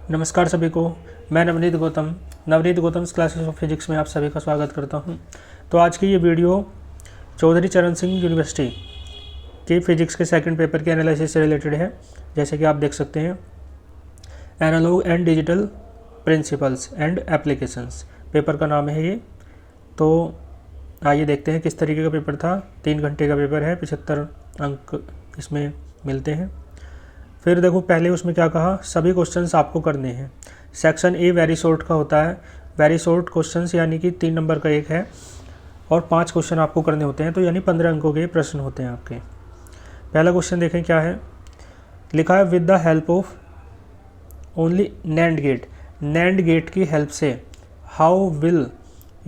नमस्कार सभी को। मैं Navneet Gautam classes of physics में आप सभी का स्वागत करता हूं। तो आज की ये वीडियो चौधरी चरण सिंह यूनिवर्सिटी के फिजिक्स के सेकंड पेपर के एनालिसिस से रिलेटेड है। जैसे कि आप देख सकते हैं, analog and digital principles and applications paper का नाम है ये। तो आइए देखते हैं किस तरीके का पेपर था। 3 घंटे का पेपर है, 75 अंक इसमें मिलते हैं। फिर देखो, पहले उसमें क्या कहा, सभी क्वेश्चंस आपको करने हैं। सेक्शन ए वेरी शॉर्ट का होता है। वेरी शॉर्ट क्वेश्चंस यानी कि 3 नंबर का एक है और 5 क्वेश्चन आपको करने होते हैं। तो यानी 15 अंकों के प्रश्न होते हैं आपके। पहला क्वेश्चन देखें क्या है, लिखा है with the help of only NAND gate. NAND gate की हेल्प से how will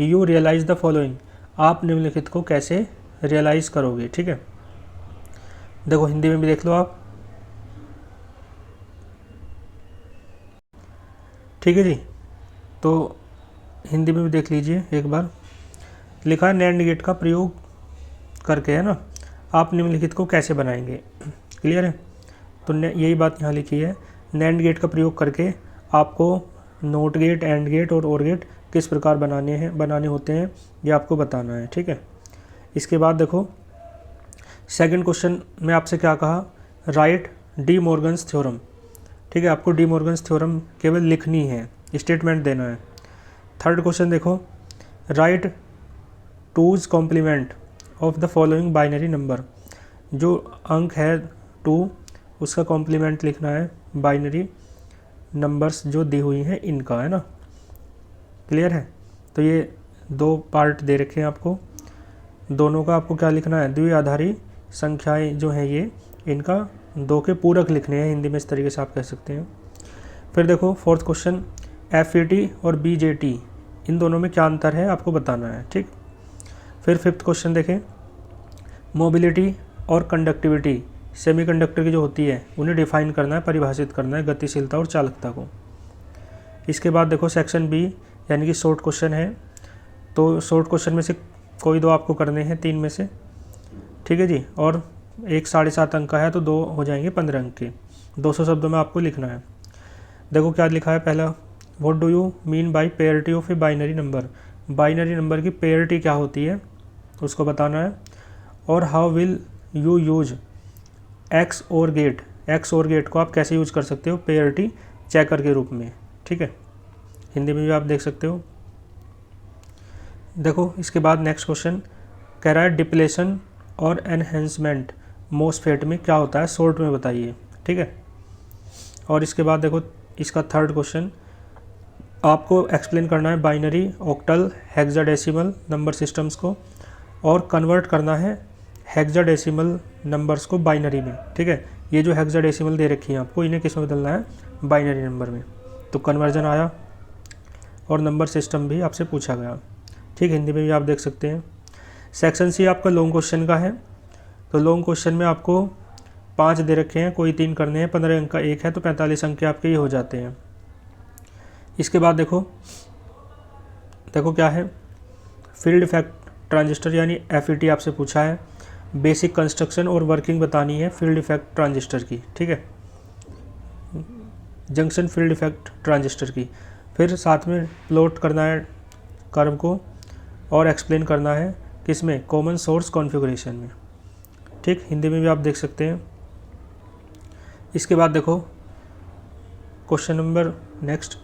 you realise the following. आप निम्नलिखित को कैसे रियलाइज करोगे। ठीक है, देखो हिंदी में भी देख लो आप। ठीक है जी, तो हिंदी में भी देख लीजिए एक बार। लिखा है नैंड गेट का प्रयोग करके, है ना, आप निम्नलिखित को कैसे बनाएंगे। क्लियर है। तो यही बात यहाँ लिखी है, नैंड गेट का प्रयोग करके आपको नोट गेट, एंड गेट और ओर गेट किस प्रकार बनाने होते हैं, ये आपको बताना है। ठीक है। इसके बाद देखो, सेकंड क्वेश्चन में आपसे क्या कहा, राइट डी मॉर्गन्स थ्योरम। ठीक है, आपको डी मॉर्गन्स थ्योरम केवल लिखनी है, स्टेटमेंट देना है। थर्ड क्वेश्चन देखो, write two's complement of the following binary number. जो अंक है 2, उसका कॉम्प्लीमेंट लिखना है बाइनरी नंबर्स जो दी हुई हैं इनका, है ना। क्लियर है। तो ये 2 पार्ट दे रखे हैं आपको, दोनों का आपको क्या लिखना है, द्विआधारी संख्याएं जो हैं ये, इनका 2 के पूरक लिखने हैं। हिंदी में इस तरीके से आप कह सकते हैं। फिर देखो फोर्थ क्वेश्चन, FET और BJT इन दोनों में क्या अंतर है आपको बताना है। ठीक। फिर फिफ्थ क्वेश्चन देखें, मोबिलिटी और कंडक्टिविटी सेमीकंडक्टर की जो होती है उन्हें डिफाइन करना है, परिभाषित करना है, गतिशीलता और चालकता को। इसके बाद देखो सेक्शन B यानी कि शॉर्ट क्वेश्चन है। तो शॉर्ट क्वेश्चन में से कोई 2 आपको करने हैं 3 में से। ठीक है जी, और एक 7.5 अंक का है तो 2 हो जाएंगे 15 अंक के। 200 शब्दों में आपको लिखना है। देखो क्या लिखा है, पहला, what do you mean by parity of a binary number. Binary number की पेयरिटी क्या होती है उसको बताना है। और how will you use XOR gate. XOR gate को आप कैसे यूज कर सकते हो पेयरिटी चेकर के रूप में। ठीक है, हिंदी में भी आप देख सकते हो। देखो इसके बाद नेक्स्ट क्वेश्चन कह रहा है डिप्लेशन और एनहेंसमेंट मोसफेट में क्या होता है, शॉर्ट में बताइए। ठीक है। और इसके बाद देखो इसका थर्ड क्वेश्चन, आपको एक्सप्लेन करना है binary, octal, hexadecimal number systems को और कन्वर्ट करना है हेक्साडेसिमल नंबर्स को बाइनरी में। ठीक है, ये जो हेक्साडेसिमल दे रखी है आपको, इन्हें किस में बदलना है, बाइनरी नंबर में। तो कन्वर्जन आया और नंबर सिस्टम भी आपसे पूछा गया। ठीक, हिंदी में भी आप देख सकते हैं। सेक्शन C आपका लॉन्ग क्वेश्चन का है। तो लॉन्ग क्वेश्चन में आपको 5 दे रखे हैं, कोई 3 करने हैं, 15 अंक का एक है तो 45 अंक के आपके ये हो जाते हैं। इसके बाद देखो क्या है, फील्ड इफेक्ट ट्रांजिस्टर यानी FET आपसे पूछा है। बेसिक कंस्ट्रक्शन और वर्किंग बतानी है फील्ड इफेक्ट ट्रांजिस्टर की। ठीक है, जंक्शन फील्ड इफेक्ट ट्रांजिस्टर की। फिर साथ में प्लॉट करना है कर्व को और एक्सप्लेन करना है किसमें, कॉमन सोर्स कॉन्फ़िगरेशन में। ठीक, हिंदी में भी आप देख सकते हैं। इसके बाद देखो क्वेश्चन नंबर नेक्स्ट,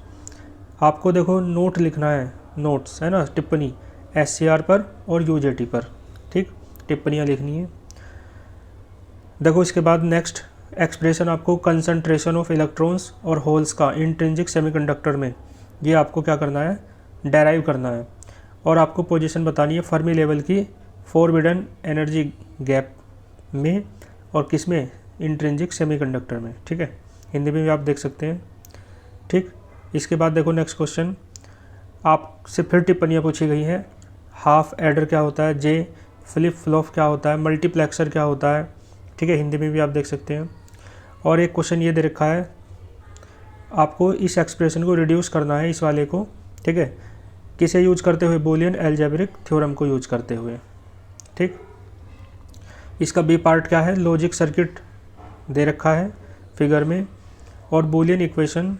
आपको देखो नोट लिखना है, नोट्स है ना, टिप्पणी SCR पर और UJT पर। ठीक, टिप्पणियाँ लिखनी है। देखो इसके बाद नेक्स्ट एक्सप्रेशन, आपको कंसंट्रेशन ऑफ इलेक्ट्रॉन्स और होल्स का इंट्रिंसिक सेमीकंडक्टर में, ये आपको क्या करना है, डेराइव करना है। और आपको पोजीशन बतानी है फर्मी लेवल की फॉरबिडन एनर्जी गैप में और किस में, इंट्रिंसिक सेमीकंडक्टर में। ठीक है, हिंदी में भी आप देख सकते हैं। ठीक, इसके बाद देखो नेक्स्ट क्वेश्चन, आपसे फिर टिप्पणियाँ पूछी गई हैं। हाफ एडर क्या होता है, J फ्लिप फ्लॉप क्या होता है, मल्टीप्लेक्सर क्या होता है। ठीक है, हिंदी में भी आप देख सकते हैं। और एक क्वेश्चन ये दे रखा है, आपको इस एक्सप्रेशन को रिड्यूस करना है, इस वाले को। ठीक है, किसे यूज करते हुए, बूलियन एल्जेब्रिक थ्योरम को यूज करते हुए। ठीक, इसका B पार्ट क्या है, लॉजिक सर्किट दे रखा है फिगर में और बूलियन इक्वेशन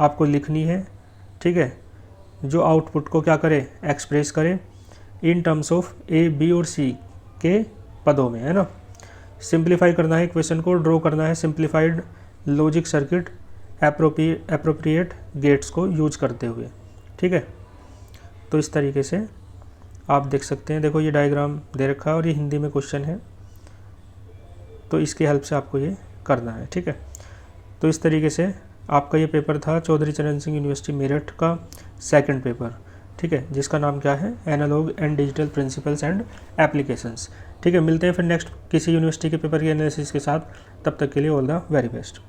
आपको लिखनी है, ठीक है, जो आउटपुट को क्या करे, एक्सप्रेस करे in terms of A, B और सी के पदों में, है ना। सिंप्लीफाई करना है क्वेश्चन को, ड्रॉ करना है simplified logic circuit appropriate gates को यूज करते हुए, ठीक है। तो इस तरीके से आप देख सकते हैं, देखो ये डायग्राम दे रखा है और ये हिंदी में क्वेश्चन है, तो इसकी हेल्प से आपको ये करना है, ठीक है। तो इस तरीके से आपका ये पेपर था चौधरी चरण सिंह यूनिवर्सिटी मेरठ का सेकंड पेपर, ठीक है, जिसका नाम क्या है, analog and digital principles and applications, ठीक है। मिलते हैं फिर नेक्स्ट किसी यूनिवर्सिटी के पेपर के एनालिसिस के साथ, तब तक के लिए ऑल द वेरी बेस्ट।